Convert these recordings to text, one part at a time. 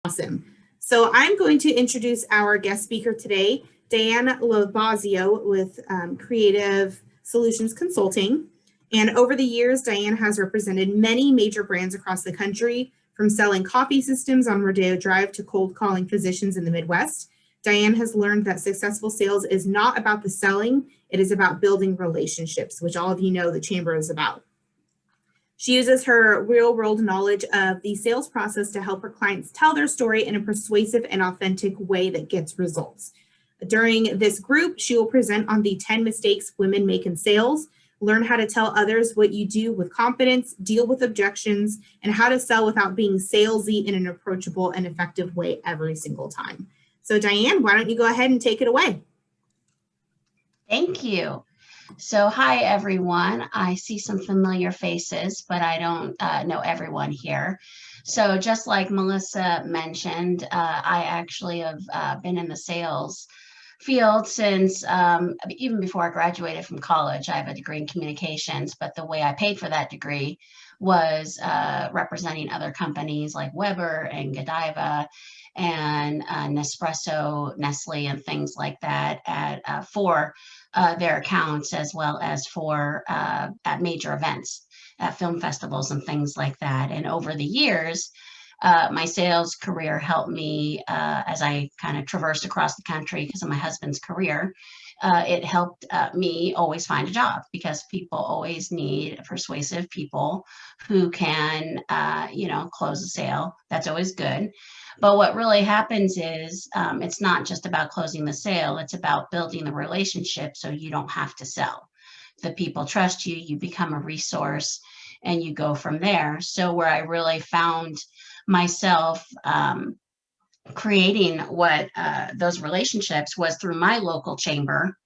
Awesome. So I'm going to introduce our guest speaker today, Diane Labazio with Creative Solutions Consulting. And over the years, Diane has represented many major brands across the country, from selling coffee systems on Rodeo Drive to cold calling physicians in the Midwest. Diane has learned that successful sales is not about the selling, it is about building relationships, which all of you know the Chamber is about. She uses her real-world knowledge of the sales process to help her clients tell their story in a persuasive and authentic way that gets results. During this group, she will present on the 10 mistakes women make in sales, learn how to tell others what you do with confidence, deal with objections, and how to sell without being salesy in an approachable and effective way every single time. So Diane, why don't you go ahead and take it away? Thank you. So hi, everyone. I see some familiar faces, but I don't know everyone here. So just like Melissa mentioned, I actually have been in the sales field since even before I graduated from college. I have a degree in communications, but the way I paid for that degree was representing other companies like Weber and Godiva and Nespresso, Nestle, and things like that for their accounts, as well as for at major events, at film festivals and things like that. And over the years, my sales career helped me as I kind of traversed across the country because of my husband's career. It helped me always find a job, because people always need persuasive people who can, close a sale. That's always good. But what really happens is it's not just about closing the sale, it's about building the relationship so you don't have to sell. The people trust you, you become a resource, and you go from there. So where I really found myself creating those relationships was through my local chamber.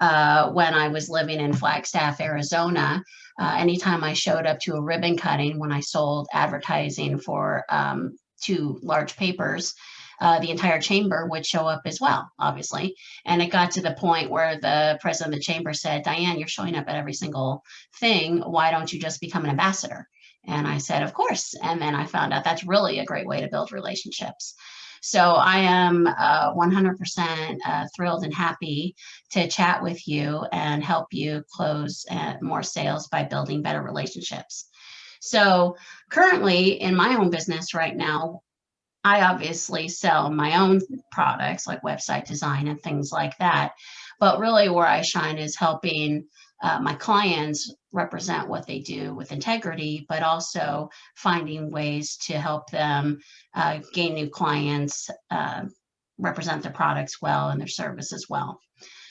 When I was living in Flagstaff, Arizona, anytime I showed up to a ribbon cutting when I sold advertising for 2 large papers, the entire chamber would show up as well, obviously. And it got to the point where the president of the chamber said, "Diane, you're showing up at every single thing. Why don't you just become an ambassador?" And I said, "Of course." And then I found out that's really a great way to build relationships. So I am 100% thrilled and happy to chat with you and help you close more sales by building better relationships. So currently in my own business right now, I obviously sell my own products like website design and things like that. But really where I shine is helping my clients represent what they do with integrity, but also finding ways to help them gain new clients, represent their products well and their services well.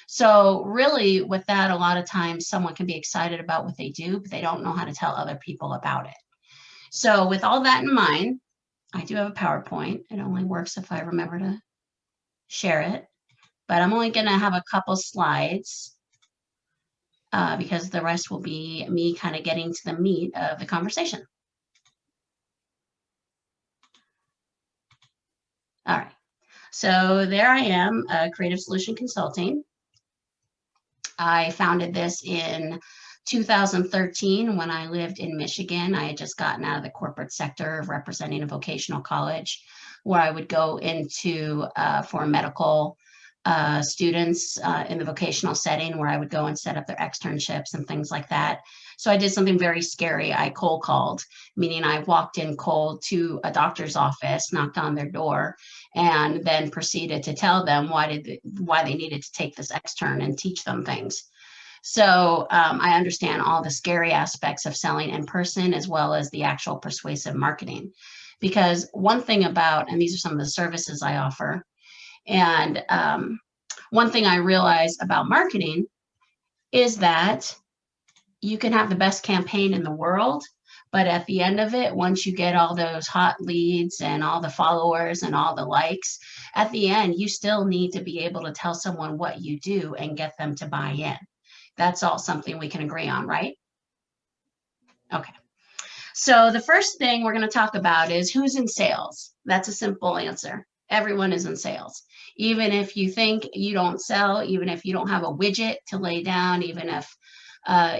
So really with that, a lot of times someone can be excited about what they do, but they don't know how to tell other people about it. So with all that in mind, I do have a PowerPoint. It only works if I remember to share it, but I'm only going to have a couple slides because the rest will be me kind of getting to the meat of the conversation. All right, so there I am, Creative Solution Consulting. I founded this in 2013 when I lived in Michigan. I had just gotten out of the corporate sector of representing a vocational college, where I would go into for medical students in the vocational setting, where I would go and set up their externships and things like that. So I did something very scary. I cold called, meaning I walked in cold to a doctor's office, knocked on their door, and then proceeded to tell them why they needed to take this extern and teach them things. So I understand all the scary aspects of selling in person, as well as the actual persuasive marketing. Because one thing about, and these are some of the services I offer, and one thing I realized about marketing is that you can have the best campaign in the world, but at the end of it, once you get all those hot leads and all the followers and all the likes, at the end, you still need to be able to tell someone what you do and get them to buy in. That's all something we can agree on, right? Okay. So the first thing we're going to talk about is who's in sales. That's a simple answer. Everyone is in sales. Even if you think you don't sell, even if you don't have a widget to lay down, even if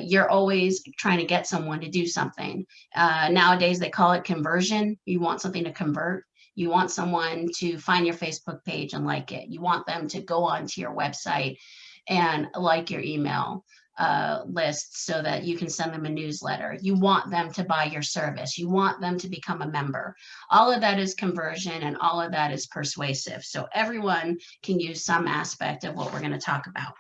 you're always trying to get someone to do something. Nowadays, they call it conversion. You want something to convert. You want someone to find your Facebook page and like it. You want them to go onto your website and like your email list so that you can send them a newsletter. You want them to buy your service. You want them to become a member. All of that is conversion, and all of that is persuasive. So everyone can use some aspect of what we're going to talk about.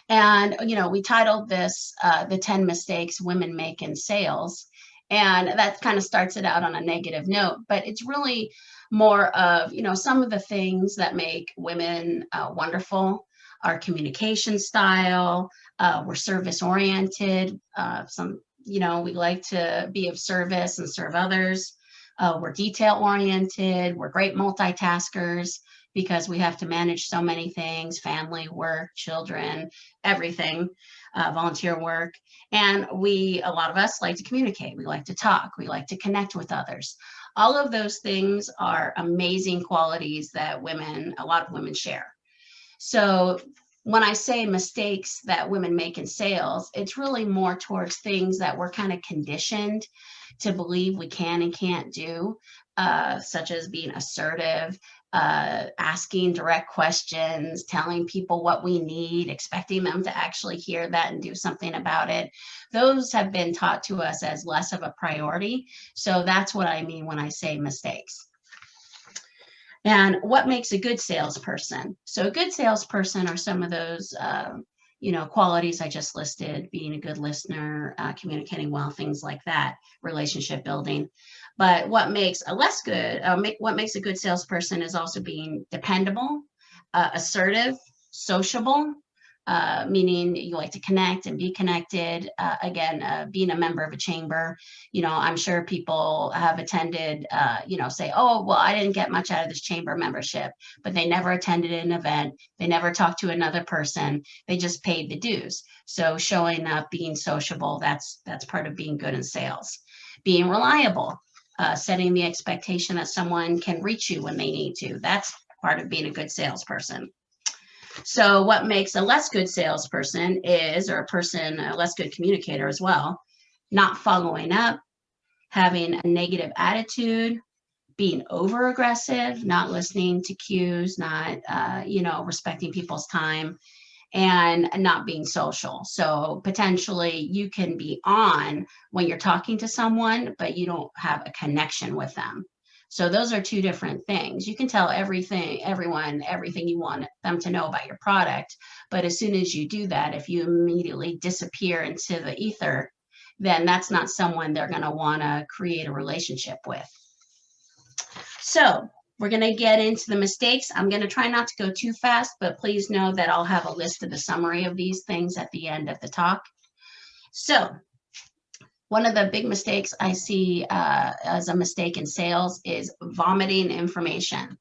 And, you know, we titled this The 10 Mistakes Women Make in Sales. And that kind of starts it out on a negative note, but it's really more of, you know, some of the things that make women wonderful. Our communication style, we're service oriented. You know, we like to be of service and serve others. We're detail oriented. We're great multitaskers because we have to manage so many things: family, work, children, everything, volunteer work. And a lot of us like to communicate. We like to talk. We like to connect with others. All of those things are amazing qualities that a lot of women share. So when I say mistakes that women make in sales, it's really more towards things that we're kind of conditioned to believe we can and can't do, such as being assertive, asking direct questions, telling people what we need, expecting them to actually hear that and do something about it. Those have been taught to us as less of a priority. So that's what I mean when I say mistakes. And what makes a good salesperson? So a good salesperson are some of those, you know, qualities I just listed: being a good listener, communicating well, things like that, relationship building. But what makes what makes a good salesperson is also being dependable, assertive, sociable, meaning you like to connect and be connected. Again, being a member of a chamber, you know, I'm sure people have attended, you know, say, oh, well, I didn't get much out of this chamber membership, but they never attended an event. They never talked to another person. They just paid the dues. So showing up, being sociable, that's part of being good in sales. Being reliable, setting the expectation that someone can reach you when they need to. That's part of being a good salesperson. So what makes a less good salesperson is, or a less good communicator as well, not following up, having a negative attitude, being over aggressive, not listening to cues, not, you know, respecting people's time, and not being social. So potentially you can be on when you're talking to someone, but you don't have a connection with them. So those are two different things. You can tell everyone, everything you want them to know about your product. But as soon as you do that, if you immediately disappear into the ether, then that's not someone they're going to want to create a relationship with. So we're going to get into the mistakes. I'm going to try not to go too fast, but please know that I'll have a list of the summary of these things at the end of the talk. So one of the big mistakes I see as a mistake in sales is vomiting information.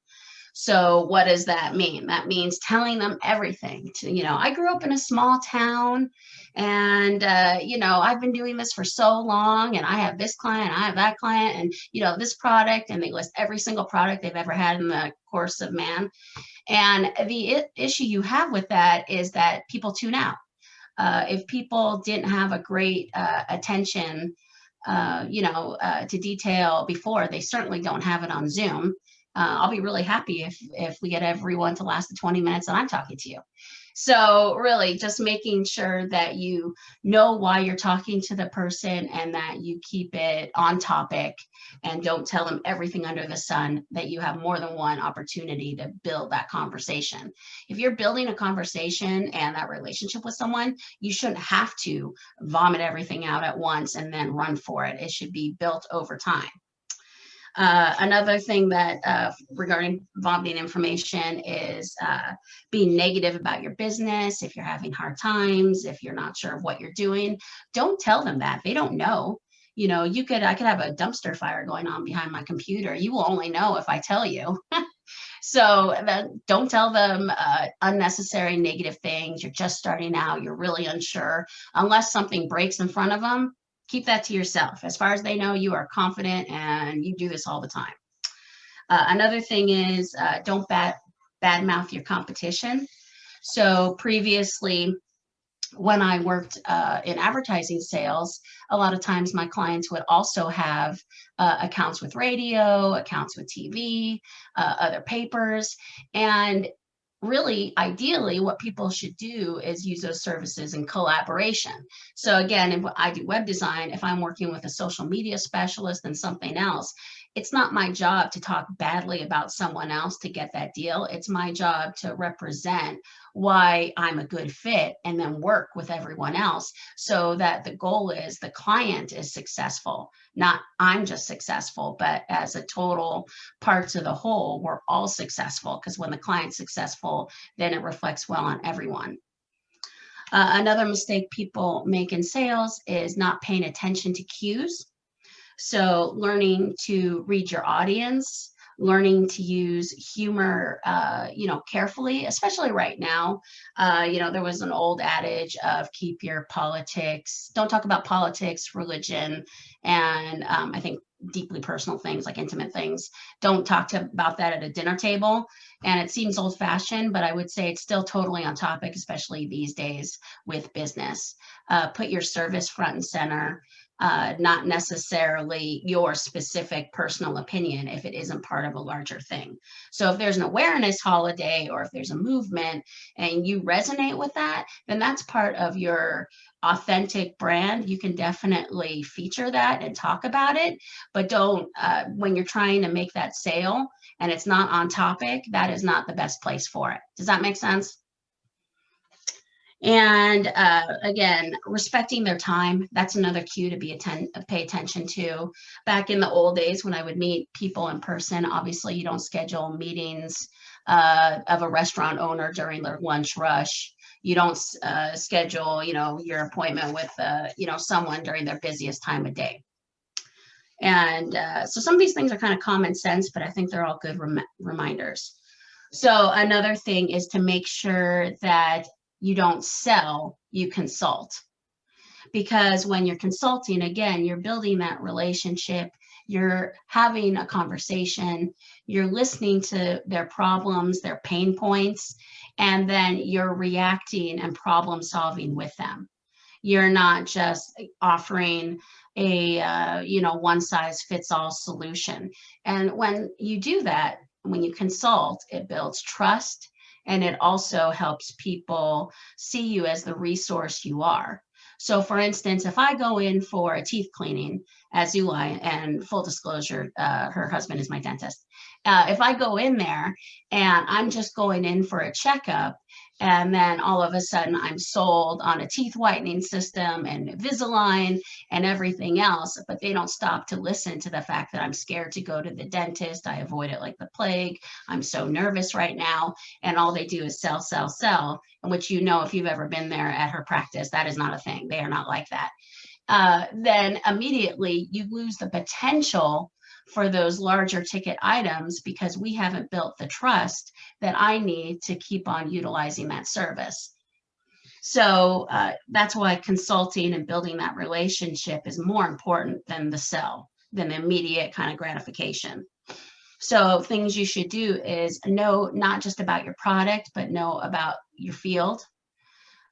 So what does that mean? That means telling them everything. You know, I grew up in a small town, and, you know, I've been doing this for so long, and I have this client, I have that client, and, you know, this product, and they list every single product they've ever had in the course of man. And the issue you have with that is that people tune out. If people didn't have a great attention, you know, to detail before, they certainly don't have it on Zoom. I'll be really happy if we get everyone to last the 20 minutes that I'm talking to you. So really just making sure that you know why you're talking to the person and that you keep it on topic and don't tell them everything under the sun, that you have more than one opportunity to build that conversation. If you're building a conversation and that relationship with someone, you shouldn't have to vomit everything out at once and then run for it. It should be built over time. Another thing that regarding vomiting information is being negative about your business. If you're having hard times, if you're not sure of what you're doing, don't tell them that. They don't know. You know, I could have a dumpster fire going on behind my computer. You will only know if I tell you. So don't tell them unnecessary negative things. You're just starting out. You're really unsure. Unless something breaks in front of them, keep that to yourself. As far as they know, you are confident and you do this all the time. Another thing is don't badmouth your competition. So previously, when I worked in advertising sales, a lot of times my clients would also have accounts with radio, accounts with TV, other papers. And really, ideally, what people should do is use those services in collaboration. So again, if I do web design, if I'm working with a social media specialist and something else, it's not my job to talk badly about someone else to get that deal. It's my job to represent why I'm a good fit and then work with everyone else so that the goal is the client is successful, not I'm just successful, but as a total parts of the whole, we're all successful, because when the client's successful, then it reflects well on everyone. Another mistake people make in sales is not paying attention to cues. So learning to read your audience, learning to use humor, carefully, especially right now. There was an old adage of keep your politics, don't talk about politics, religion, and I think deeply personal things like intimate things. Don't talk about that at a dinner table. And it seems old fashioned, but I would say it's still totally on topic, especially these days with business. Put your service front and center. Not necessarily your specific personal opinion if it isn't part of a larger thing. So if there's an awareness holiday or if there's a movement and you resonate with that, then that's part of your authentic brand. You can definitely feature that and talk about it, but don't, when you're trying to make that sale and it's not on topic, that is not the best place for it. Does that make sense? And again, respecting their time, that's another cue to pay attention to. Back in the old days when I would meet people in person, obviously you don't schedule meetings of a restaurant owner during their lunch rush. You don't schedule, your appointment with, someone during their busiest time of day. And so some of these things are kind of common sense, but I think they're all good reminders. So another thing is to make sure that you don't sell, you consult. Because when you're consulting, again, you're building that relationship, you're having a conversation, you're listening to their problems, their pain points, and then you're reacting and problem solving with them. You're not just offering a, one size fits all solution. And when you do that, when you consult, it builds trust. And it also helps people see you as the resource you are. So for instance, if I go in for a teeth cleaning at Zulai, and full disclosure, her husband is my dentist. If I go in there and I'm just going in for a checkup, and then all of a sudden I'm sold on a teeth whitening system and Invisalign and everything else, but they don't stop to listen to the fact that I'm scared to go to the dentist. I avoid it like the plague. I'm so nervous right now. And all they do is sell, sell, sell, which, if you've ever been there at her practice, that is not a thing. They are not like that. Then immediately you lose the potential for those larger ticket items because we haven't built the trust that I need to keep on utilizing that service. So that's why consulting and building that relationship is more important than the sell, than the immediate kind of gratification. So things you should do is know not just about your product, but know about your field.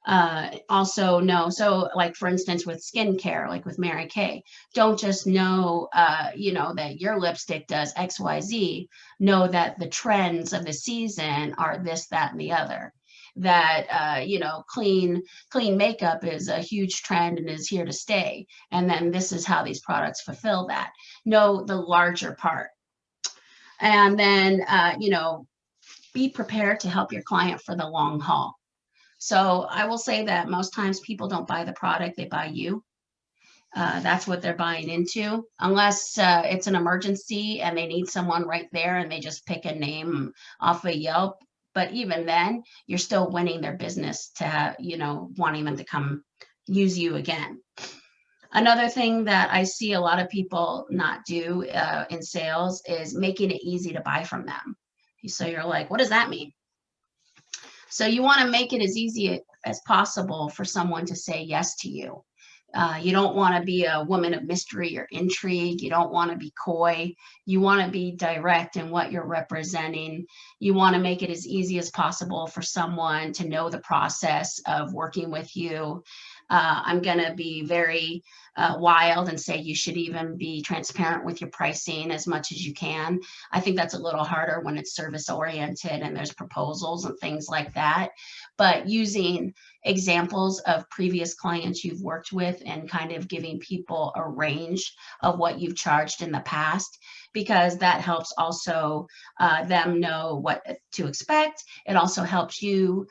Also know, so like for instance with skincare, like with Mary Kay, don't just know that your lipstick does XYZ. Know that the trends of the season are this, that, and the other. That clean makeup is a huge trend and is here to stay, and then this is how these products fulfill that. Know the larger part. And then be prepared to help your client for the long haul. So I will say that most times people don't buy the product, they buy you. That's what they're buying into, unless it's an emergency and they need someone right there and they just pick a name off of Yelp. But even then, you're still winning their business to have, wanting them to come use you again. Another thing that I see a lot of people not do in sales is making it easy to buy from them. So you're like, what does that mean? So you want to make it as easy as possible for someone to say yes to you. You don't want to be a woman of mystery or intrigue. You don't want to be coy. You want to be direct in what you're representing. You want to make it as easy as possible for someone to know the process of working with you. I'm going to be very wild and say you should even be transparent with your pricing as much as you can. I think that's a little harder when it's service oriented and there's proposals and things like that. But using examples of previous clients you've worked with and kind of giving people a range of what you've charged in the past, because that helps also them know what to expect. It also helps you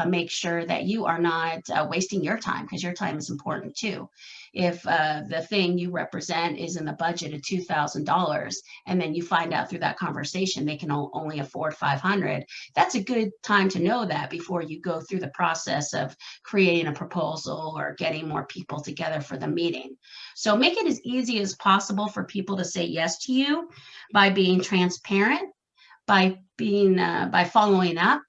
make sure that you are not wasting your time, because your time is important too. If the thing you represent is in the budget of $2,000 and then you find out through that conversation they can only afford $500, that's a good time to know that before you go through the process of creating a proposal or getting more people together for the meeting. So make it as easy as possible for people to say yes to you by being transparent, by following up,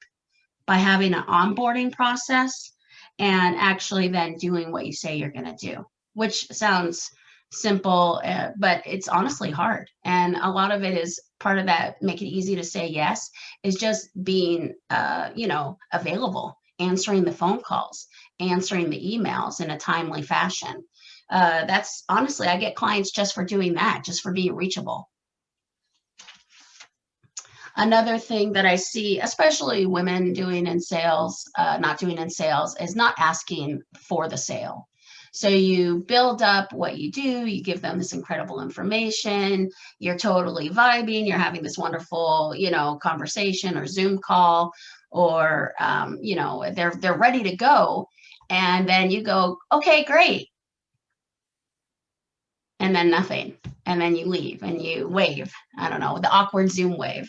by having an onboarding process, and actually then doing what you say you're going to do, which sounds simple, but it's honestly hard. And a lot of it is part of that, make it easy to say yes, is just being, available, answering the phone calls, answering the emails in a timely fashion. That's honestly, I get clients just for doing that, just for being reachable. Another thing that I see, especially women doing in sales, not doing in sales, is not asking for the sale. So you build up what you do, you give them this incredible information, you're totally vibing, you're having this wonderful, conversation or Zoom call, or, they're ready to go. And then you go, okay, great. And then nothing. And then you leave and you wave. I don't know, the awkward Zoom wave.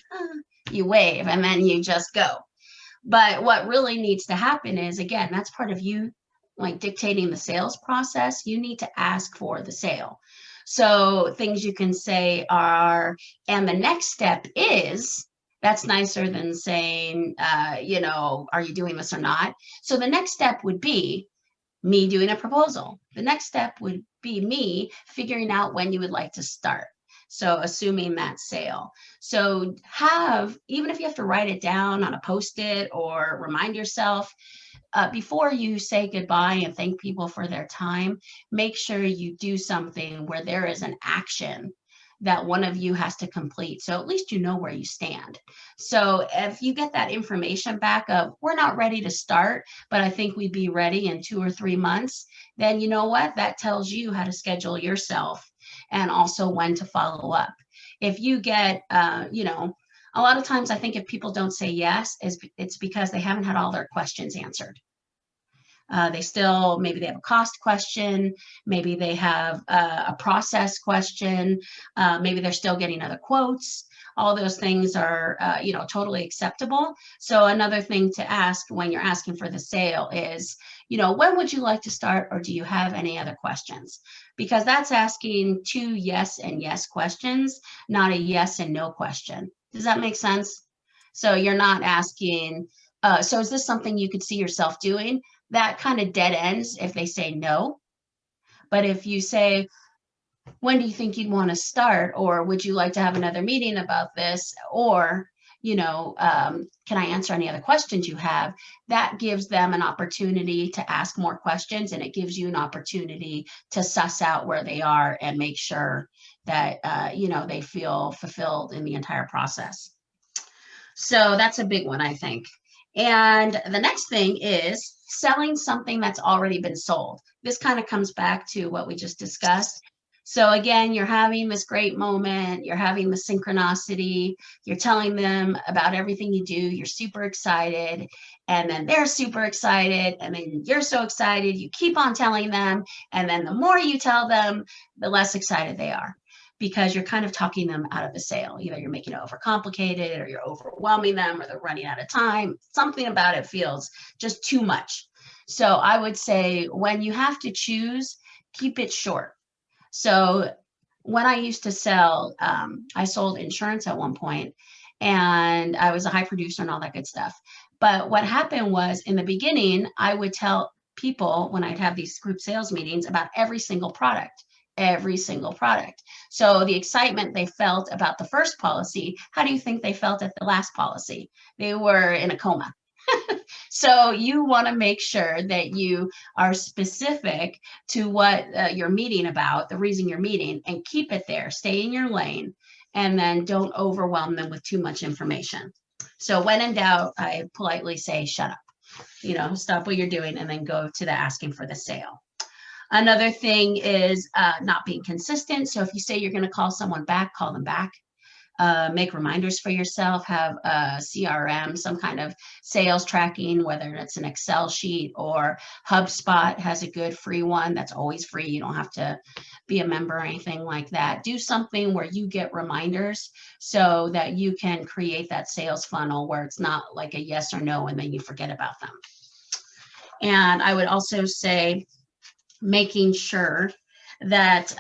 You wave and then you just go. But what really needs to happen is, again, that's part of you like dictating the sales process. You need to ask for the sale. So things you can say are, and the next step is, that's nicer than saying, are you doing this or not? So the next step would be me doing a proposal. The next step would be me figuring out when you would like to start. So assuming that sale. So even if you have to write it down on a Post-it or remind yourself, before you say goodbye and thank people for their time, make sure you do something where there is an action that one of you has to complete. So at least you know where you stand. So if you get that information back of, we're not ready to start, but I think we'd be ready in 2 or 3 months, then you know what? That tells you how to schedule yourself and also when to follow up. If you get, a lot of times I think if people don't say yes, it's because they haven't had all their questions answered. Maybe they have a cost question, maybe they have a process question, maybe they're still getting other quotes. All those things are, totally acceptable. So another thing to ask when you're asking for the sale is, when would you like to start, or do you have any other questions? Because that's asking 2 yes and yes questions, not a yes and no question. Does that make sense? So you're not asking, so is this something you could see yourself doing? That kind of dead ends if they say no. But if you say, when do you think you'd want to start? Or would you like to have another meeting about this? Or, can I answer any other questions you have? That gives them an opportunity to ask more questions, and it gives you an opportunity to suss out where they are and make sure that, they feel fulfilled in the entire process. So that's a big one, I think. And the next thing is selling something that's already been sold. This kind of comes back to what we just discussed. So again, you're having this great moment, you're having the synchronicity, you're telling them about everything you do, you're super excited, and then they're super excited, and then you're so excited, you keep on telling them, and then the more you tell them, the less excited they are, because you're kind of talking them out of the sale. Either you're making it overcomplicated, or you're overwhelming them, or they're running out of time. Something about it feels just too much. So I would say when you have to choose, keep it short. So when I used to sell, I sold insurance at one point, and I was a high producer and all that good stuff. But what happened was, in the beginning, I would tell people when I'd have these group sales meetings about every single product. Every single product. So the excitement they felt about the first policy, how do you think they felt at the last policy? They were in a coma. So you want to make sure that you are specific to what you're meeting about, the reason you're meeting, and keep it there. Stay in your lane, and then don't overwhelm them with too much information. So when in doubt, I politely say, shut up, stop what you're doing, and then go to the asking for the sale. Another thing is not being consistent. So if you say you're going to call someone back, call them back. Make reminders for yourself, have a CRM, some kind of sales tracking, whether it's an Excel sheet or HubSpot has a good free one that's always free. You don't have to be a member or anything like that. Do something where you get reminders so that you can create that sales funnel where it's not like a yes or no and then you forget about them. And I would also say, making sure that,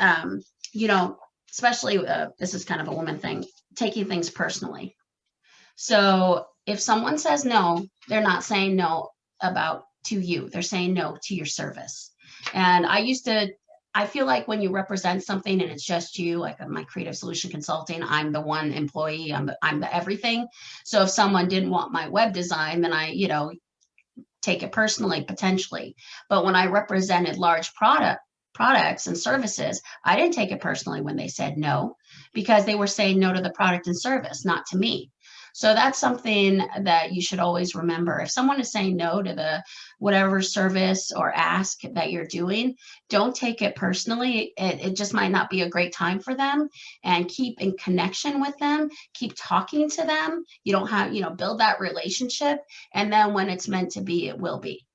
especially this is kind of a woman thing, taking things personally. So if someone says no, they're not saying no to you. They're saying no to your service. And I feel like when you represent something and it's just you, like my creative solution consulting, I'm the one employee, I'm the everything. So if someone didn't want my web design, then I, take it personally, potentially. But when I represented large products and services, I didn't take it personally when they said no, because they were saying no to the product and service, not to me. So that's something that you should always remember. If someone is saying no to the whatever service or ask that you're doing, don't take it personally. It just might not be a great time for them, and keep in connection with them. Keep talking to them. You don't have, build that relationship. And then when it's meant to be, it will be.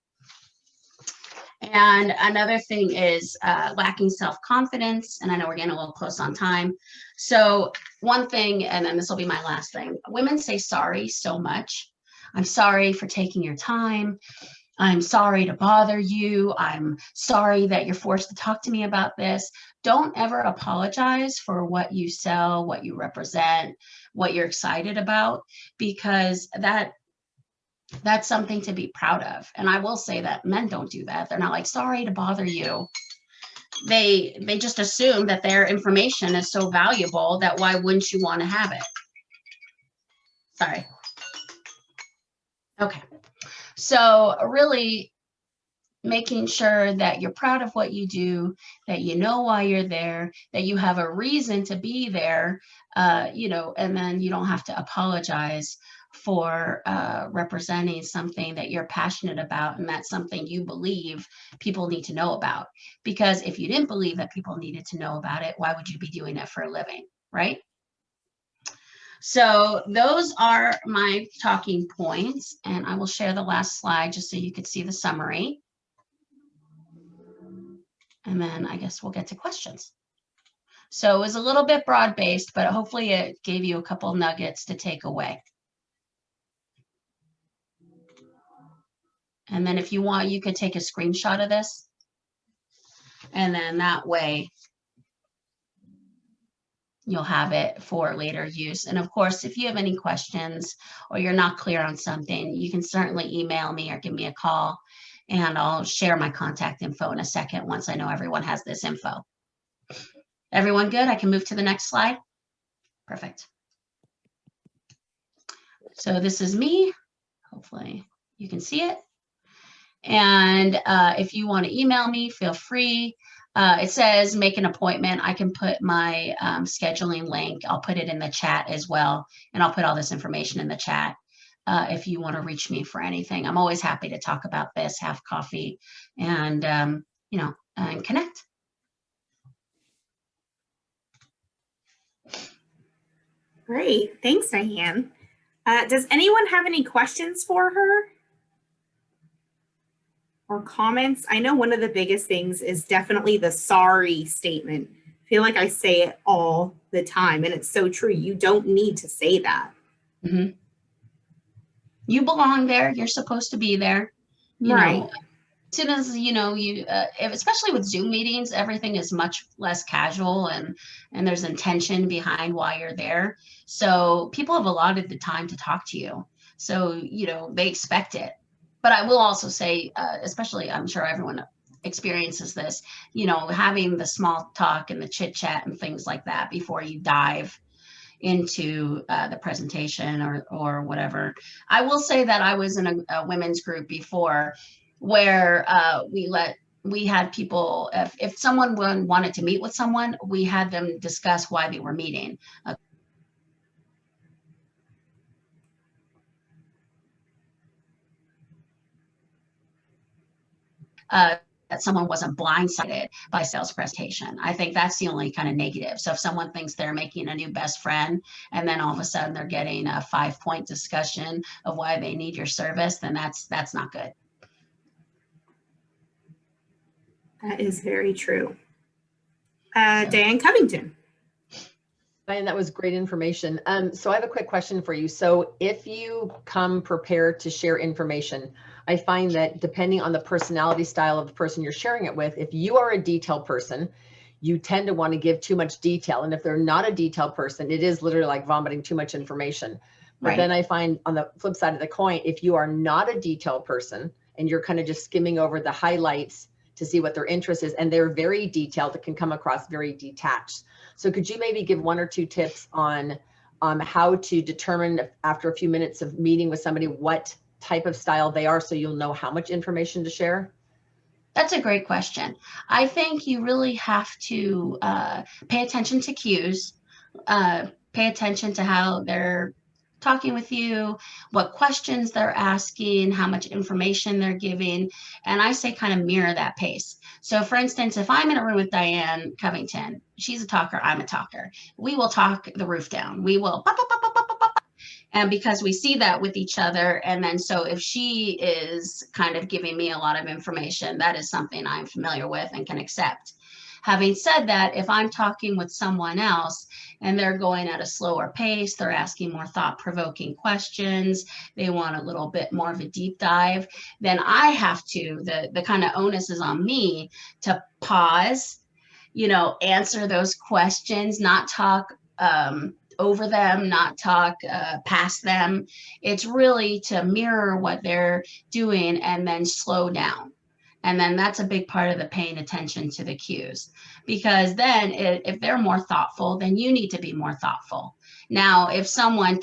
And another thing is lacking self-confidence. And I know we're getting a little close on time. So one thing, and then this will be my last thing, women say sorry so much. I'm sorry for taking your time. I'm sorry to bother you. I'm sorry that you're forced to talk to me about this. Don't ever apologize for what you sell, what you represent, what you're excited about, because that's something to be proud of. And I will say that men don't do that. They're not like, sorry to bother you. They just assume that their information is so valuable that why wouldn't you want to have it? Sorry. Okay. So really making sure that you're proud of what you do, that you know why you're there, that you have a reason to be there, and then you don't have to apologize for representing something that you're passionate about, and that's something you believe people need to know about. Because if you didn't believe that people needed to know about it, why would you be doing it for a living, right? So those are my talking points, and I will share the last slide just so you could see the summary. And then I guess we'll get to questions. So it was a little bit broad-based, but hopefully it gave you a couple nuggets to take away. And then if you want, you could take a screenshot of this. And then that way you'll have it for later use. And of course, if you have any questions or you're not clear on something, you can certainly email me or give me a call, and I'll share my contact info in a second once I know everyone has this info. Everyone good? I can move to the next slide. Perfect. So this is me. Hopefully you can see it. And if you want to email me, feel free. It says make an appointment. I can put my scheduling link. I'll put it in the chat as well. And I'll put all this information in the chat if you want to reach me for anything. I'm always happy to talk about this, have coffee, and, and connect. Great. Thanks, Diane. Does anyone have any questions for her or comments? I know one of the biggest things is definitely the sorry statement. I feel like I say it all the time, and it's so true. You don't need to say that. Mm-hmm. You belong there. You're supposed to be there. Right. As soon as, especially with Zoom meetings, everything is much less casual, and there's intention behind why you're there. So people have allotted the time to talk to you. So, they expect it. But I will also say, especially I'm sure everyone experiences this, having the small talk and the chit chat and things like that before you dive into the presentation or whatever. I will say that I was in a women's group before where we had people, if someone wanted to meet with someone, we had them discuss why they were meeting. That someone wasn't blindsided by sales presentation. I think that's the only kind of negative. So if someone thinks they're making a new best friend and then all of a sudden they're getting a 5-point discussion of why they need your service, then that's not good. That is very true. Diane Covington. Diane, that was great information. So I have a quick question for you. So if you come prepared to share information, I find that depending on the personality style of the person you're sharing it with, if you are a detail person, you tend to want to give too much detail. And if they're not a detail person, it is literally like vomiting too much information. But then I find on the flip side of the coin, if you are not a detail person and you're kind of just skimming over the highlights to see what their interest is, and they're very detailed, it can come across very detached. So could you maybe give 1 or 2 tips on how to determine after a few minutes of meeting with somebody what type of style they are, so you'll know how much information to share? That's a great question. I think you really have to pay attention to cues, pay attention to how they're talking with you, what questions they're asking, how much information they're giving. And I say kind of mirror that pace. So for instance, if I'm in a room with Diane Covington, she's a talker, I'm a talker. We will talk the roof down. We will and because we see that with each other. And then so if she is kind of giving me a lot of information, that is something I'm familiar with and can accept. Having said that, if I'm talking with someone else and they're going at a slower pace, they're asking more thought-provoking questions, they want a little bit more of a deep dive, then I have to, the kind of onus is on me to pause, answer those questions, not talk over them, not talk past them. It's really to mirror what they're doing and then slow down. And then that's a big part of the paying attention to the cues, because then if they're more thoughtful, then you need to be more thoughtful. Now, if someone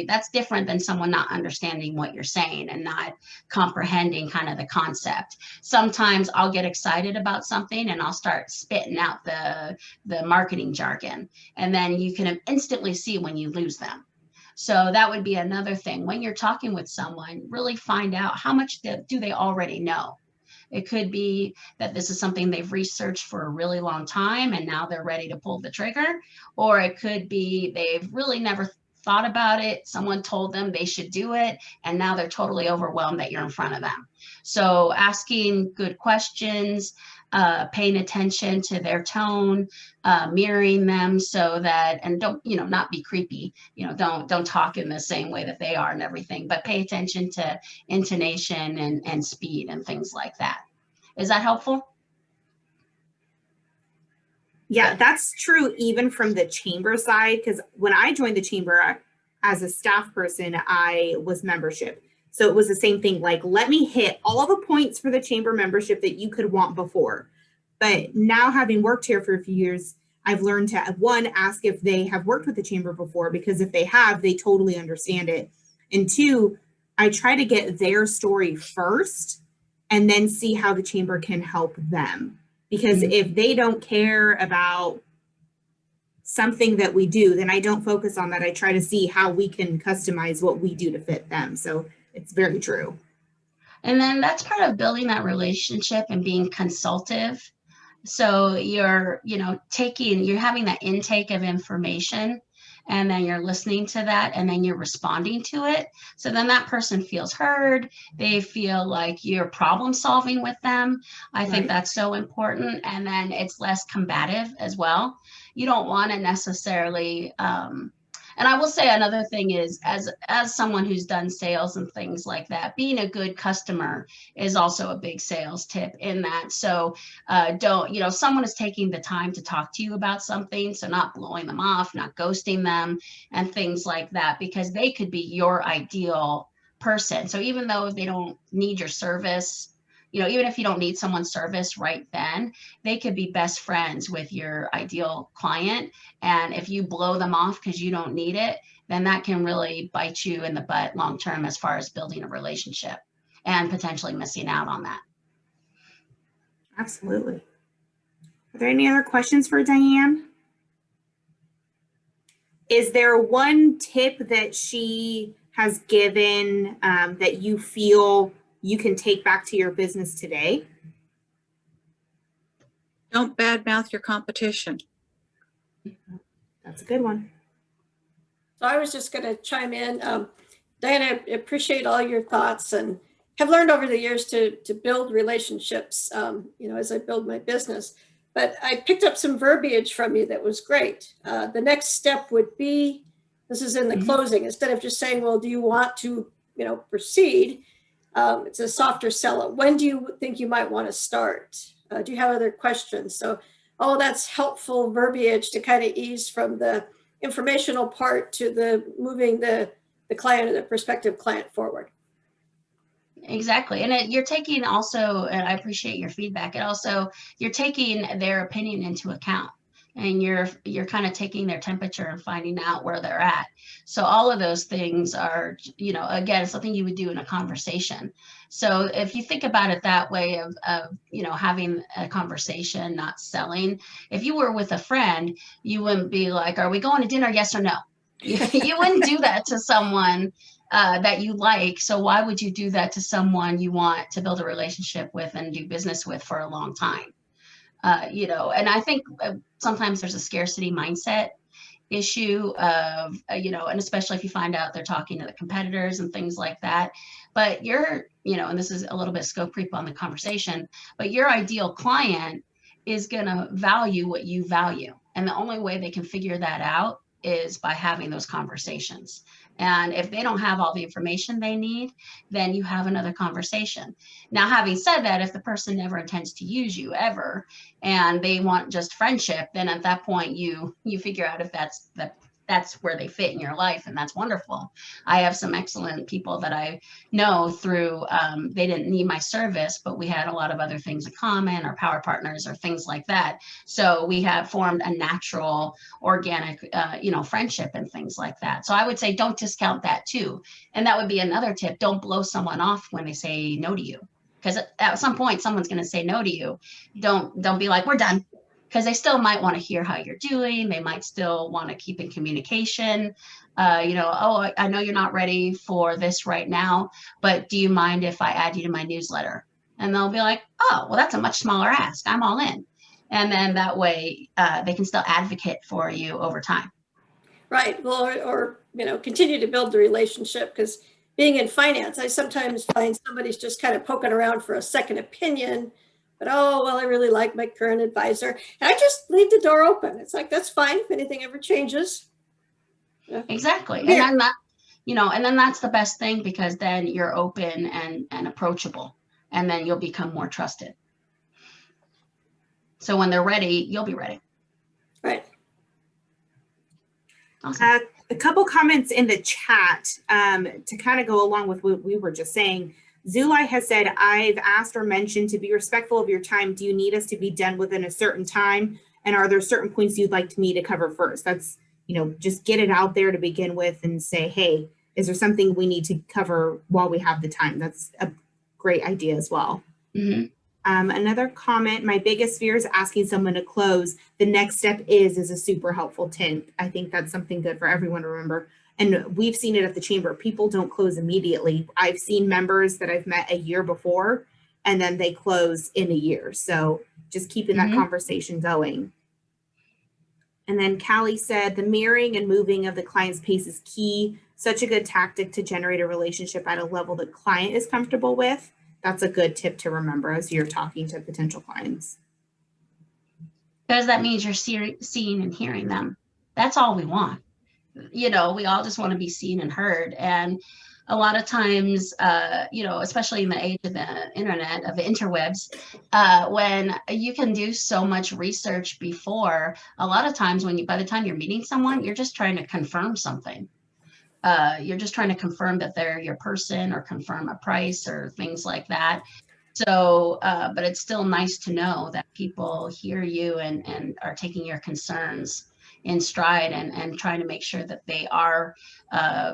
that's different than someone not understanding what you're saying and not comprehending kind of the concept. Sometimes I'll get excited about something and I'll start spitting out the marketing jargon. And then you can instantly see when you lose them. So that would be another thing. When you're talking with someone, really find out how much do they already know. It could be that this is something they've researched for a really long time and now they're ready to pull the trigger. Or it could be they've really never thought about it. Someone told them they should do it and now they're totally overwhelmed that you're in front of them. So asking good questions, paying attention to their tone, mirroring them so that, and don't, not be creepy, don't talk in the same way that they are and everything, but pay attention to intonation and speed and things like that. Is that helpful? Yeah, that's true even from the chamber side, because when I joined the chamber as a staff person, I was membership. So it was the same thing, like, let me hit all the points for the chamber membership that you could want before. But now, having worked here for a few years, I've learned to, one, ask if they have worked with the chamber before, because if they have, they totally understand it. And two, I try to get their story first and then see how the chamber can help them. Because if they don't care about something that we do, then I don't focus on that. I try to see how we can customize what we do to fit them. So it's very true. And then that's part of building that relationship and being consultative. So you're having that intake of information, and then you're listening to that, and then you're responding to it. So then that person feels heard. They feel like you're problem solving with them. I think that's so important. And then it's less combative as well. You don't want to necessarily, and I will say another thing is, as someone who's done sales and things like that, being a good customer is also a big sales tip in that. So someone is taking the time to talk to you about something, so not blowing them off, not ghosting them and things like that, because they could be your ideal person. So even though they don't need your service, even if you don't need someone's service right then, they could be best friends with your ideal client. And if you blow them off because you don't need it, then that can really bite you in the butt long term as far as building a relationship and potentially missing out on that. Absolutely. Are there any other questions for Diane? Is there one tip that she has given that you feel you can take back to your business today? Don't badmouth your competition. That's a good one. So I was just going to chime in. Diane, I appreciate all your thoughts and have learned over the years to build relationships, as I build my business. But I picked up some verbiage from you that was great. The next step would be, this is in the closing, instead of just saying, well, do you want to, proceed? It's a softer sell. When do you think you might want to start? Do you have other questions? So, that's helpful verbiage to kind of ease from the informational part to the moving the client or the prospective client forward. Exactly. And you're taking also, and I appreciate your feedback, and also you're taking their opinion into account, and you're kind of taking their temperature and finding out where they're at. So all of those things are, again, something you would do in a conversation. So if you think about it that way of having a conversation, not selling, if you were with a friend, you wouldn't be like, are we going to dinner? Yes or no? You wouldn't do that to someone that you like. So why would you do that to someone you want to build a relationship with and do business with for a long time? And I think sometimes there's a scarcity mindset issue of, and especially if you find out they're talking to the competitors and things like that. But and this is a little bit scope creep on the conversation, but your ideal client is going to value what you value. And the only way they can figure that out is by having those conversations. And if they don't have all the information they need, then you have another conversation. Now, having said that, if the person never intends to use you ever, and they want just friendship, then at that point you figure out if that's where they fit in your life, and that's wonderful. I have some excellent people that I know through, they didn't need my service, but we had a lot of other things in common, or power partners or things like that. So we have formed a natural, organic, friendship and things like that. So I would say don't discount that too. And that would be another tip. Don't blow someone off when they say no to you, because at some point someone's going to say no to you. Don't be like, we're done. Because they still might want to hear how you're doing. They might still want to keep in communication. I know you're not ready for this right now, but do you mind if I add you to my newsletter? And they'll be like, oh, well, that's a much smaller ask. I'm all in. And then that way they can still advocate for you over time. Right. Well, or continue to build the relationship, because being in finance, I sometimes find somebody's just kind of poking around for a second opinion. But, I really like my current advisor. And I just leave the door open. It's like, that's fine if anything ever changes. Yeah. Exactly. Yeah. And then and then that's the best thing, because then you're open and approachable, and then you'll become more trusted. So when they're ready, you'll be ready. Right. Awesome. A couple comments in the chat to kind of go along with what we were just saying. Zulai has said, I've asked or mentioned to be respectful of your time. Do you need us to be done within a certain time? And are there certain points you'd like me to cover first? That's, just get it out there to begin with and say, hey, is there something we need to cover while we have the time? That's a great idea as well. Mm-hmm. Another comment, my biggest fear is asking someone to close. The next step is a super helpful tip. I think that's something good for everyone to remember. And we've seen it at the chamber. People don't close immediately. I've seen members that I've met a year before, and then they close in a year. So just keeping that conversation going. And then Callie said, the mirroring and moving of the client's pace is key. Such a good tactic to generate a relationship at a level the client is comfortable with. That's a good tip to remember as you're talking to potential clients. Because that means you're seeing and hearing them. That's all we want. We all just want to be seen and heard. And a lot of times, especially in the age of the internet, of the interwebs, when you can do so much research before, a lot of times by the time you're meeting someone, you're just trying to confirm something. You're just trying to confirm that they're your person or confirm a price or things like that. So, but it's still nice to know that people hear you and are taking your concerns in stride and trying to make sure that they are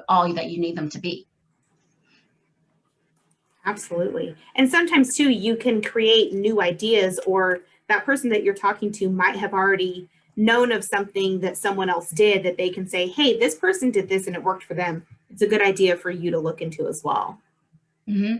all that you need them to be. Absolutely. And sometimes too, you can create new ideas, or that person that you're talking to might have already known of something that someone else did that they can say, hey, this person did this and it worked for them. It's a good idea for you to look into as well. Mm-hmm.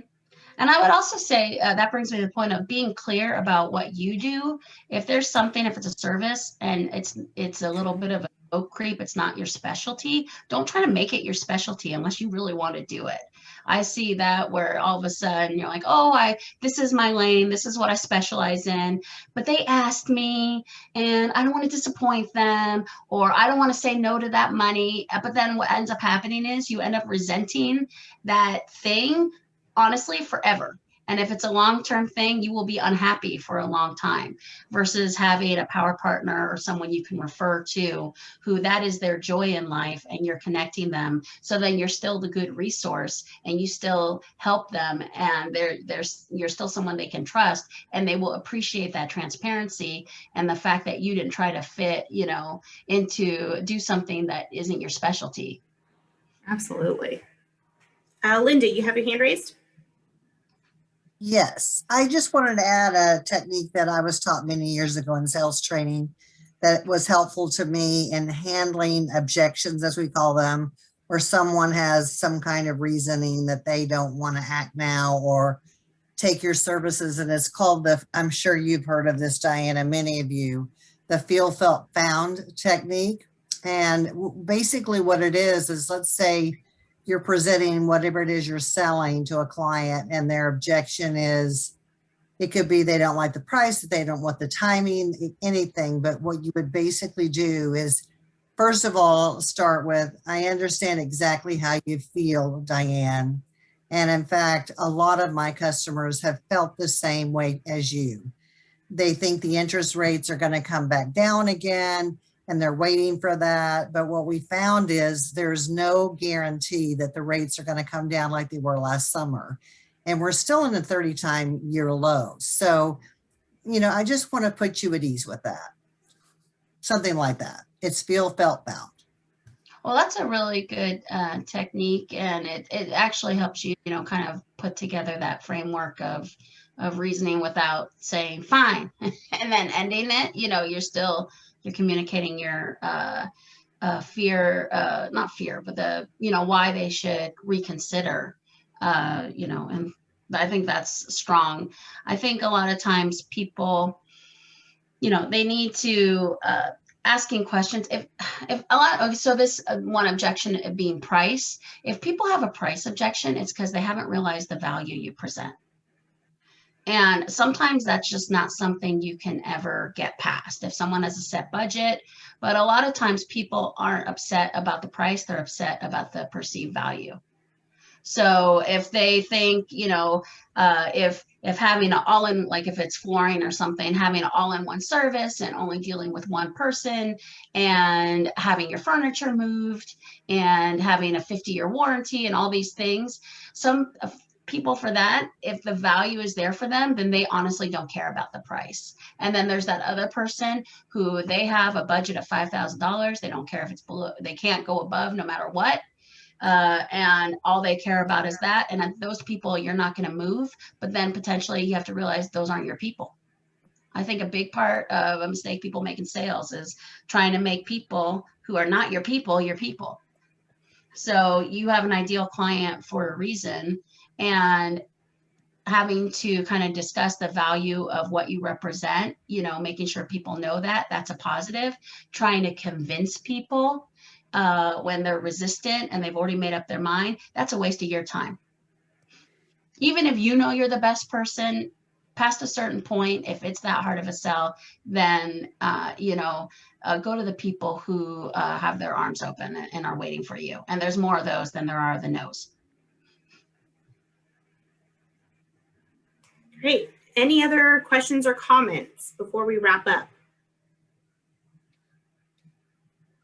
And I would also say that brings me to the point of being clear about what you do. If there's something, if it's a service and it's a little bit of a scope creep, it's not your specialty, don't try to make it your specialty unless you really want to do it. I see that where all of a sudden you're like, oh, this is my lane, this is what I specialize in, but they asked me and I don't want to disappoint them, or I don't want to say no to that money. But then what ends up happening is you end up resenting that thing, honestly, forever. And if it's a long-term thing, you will be unhappy for a long time versus having a power partner or someone you can refer to who that is their joy in life and you're connecting them. So then you're still the good resource and you still help them and you're still someone they can trust, and they will appreciate that transparency and the fact that you didn't try to fit, into do something that isn't your specialty. Absolutely. Linda, you have your hand raised? Yes, I just wanted to add a technique that I was taught many years ago in sales training that was helpful to me in handling objections, as we call them, where someone has some kind of reasoning that they don't want to act now or take your services. And it's called I'm sure you've heard of this, Diana, many of you, the feel, felt, found technique. And basically what it is let's say you're presenting whatever it is you're selling to a client and their objection is, it could be they don't like the price, they don't want the timing, anything. But what you would basically do is, first of all, start with, I understand exactly how you feel, Diane. And in fact, a lot of my customers have felt the same way as you. They think the interest rates are going to come back down again, and they're waiting for that. But what we found is there's no guarantee that the rates are going to come down like they were last summer. And we're still in a 30-year low. So, I just want to put you at ease with that. Something like that. It's feel, felt, found. Well, that's a really good technique. And it actually helps you, kind of put together that framework of reasoning without saying fine and then ending it. You're communicating your fear, not fear, but why they should reconsider, and I think that's strong. I think a lot of times people, they need to asking questions. So this one objection being price, if people have a price objection, it's because they haven't realized the value you present. And sometimes that's just not something you can ever get past if someone has a set budget. But a lot of times people aren't upset about the price, they're upset about the perceived value. So if they think, if having an all-in, like if it's flooring or something, having an all-in-one service and only dealing with one person and having your furniture moved and having a 50-year warranty and all these things, some people for that, if the value is there for them, then they honestly don't care about the price. And then there's that other person who they have a budget of $5,000. They don't care if it's below, they can't go above no matter what. And all they care about is that. And those people, you're not going to move, but then potentially you have to realize those aren't your people. I think a big part of a mistake people make in sales is trying to make people who are not your people, your people. So you have an ideal client for a reason, and having to kind of discuss the value of what you represent, making sure people know that that's a positive. Trying to convince people when they're resistant and they've already made up their mind, that's a waste of your time. Even if you're the best person, past a certain point, if it's that hard of a sell, then go to the people who have their arms open and are waiting for you. And there's more of those than there are the no's. Great. Any other questions or comments before we wrap up?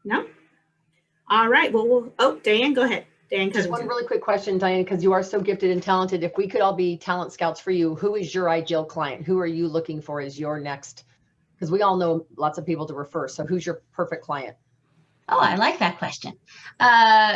No? All right. Well, oh, Diane, go ahead. Dan Just one Covington. really quick question, Diane, because you are so gifted and talented. If we could all be talent scouts for you, who is your ideal client? Who are you looking for as your next? Because we all know lots of people to refer. So who's your perfect client? Oh, I like that question.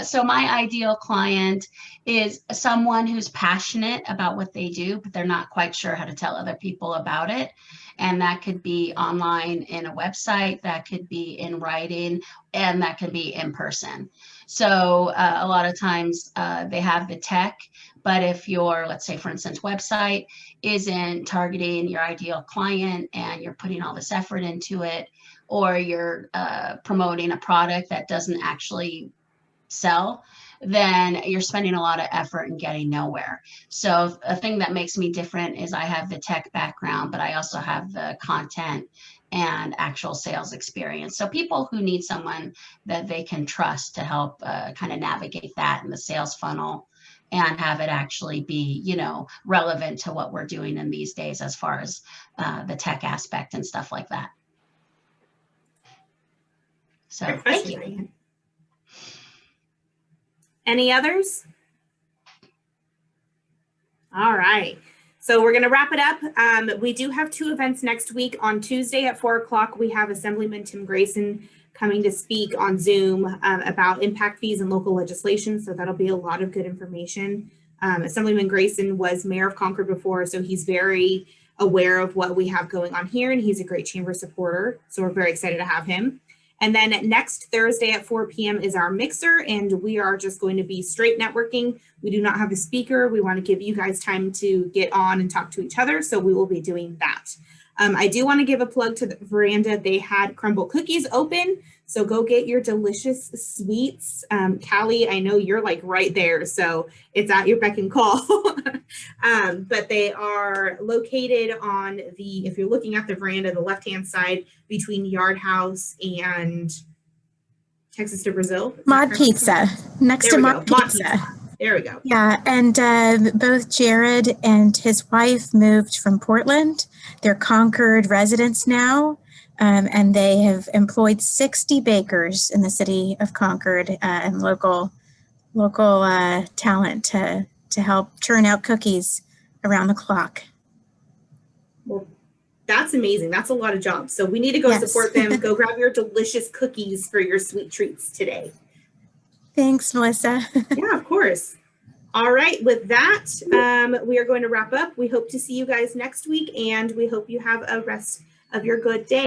So my ideal client is someone who's passionate about what they do, but they're not quite sure how to tell other people about it. And that could be online in a website, that could be in writing, and that could be in person. So a lot of times they have the tech, but if your, let's say, for instance, website isn't targeting your ideal client and you're putting all this effort into it, or you're promoting a product that doesn't actually sell, then you're spending a lot of effort and getting nowhere. So a thing that makes me different is I have the tech background, but I also have the content and actual sales experience. So people who need someone that they can trust to help kind of navigate that in the sales funnel and have it actually be, you know, relevant to what we're doing in these days as far as the tech aspect and stuff like that. So Great thank question, you. Diane. Any others? All right. So we're going to wrap it up. We do have 2 events next week. On Tuesday at 4 o'clock, we have Assemblyman Tim Grayson coming to speak on Zoom about impact fees and local legislation. So that'll be a lot of good information. Assemblyman Grayson was mayor of Concord before, so he's very aware of what we have going on here, and he's a great chamber supporter. So we're very excited to have him. And then next Thursday at 4 p.m. is our mixer, and we are just going to be straight networking. We do not have a speaker. We want to give you guys time to get on and talk to each other, so we will be doing that. I do want to give a plug to the veranda. They had crumble cookies open, so go get your delicious sweets. Callie, I know you're like right there, so it's at your beck and call. But they are located on the, if you're looking at the veranda, the left-hand side between Yard House and Texas to Brazil. Mod Pizza, next There to we Mod go. Mod Pizza. Pizza. There we go. Yeah, and both Jared and his wife moved from Portland. They're Concord residents now, and they have employed 60 bakers in the city of Concord and local talent to help churn out cookies around the clock. Well, that's amazing. That's a lot of jobs. So we need to go Yes. support them. Go grab your delicious cookies for your sweet treats today. Thanks, Melissa. Yeah, of course. All right. With that, we are going to wrap up. We hope to see you guys next week, and we hope you have a rest of your good day.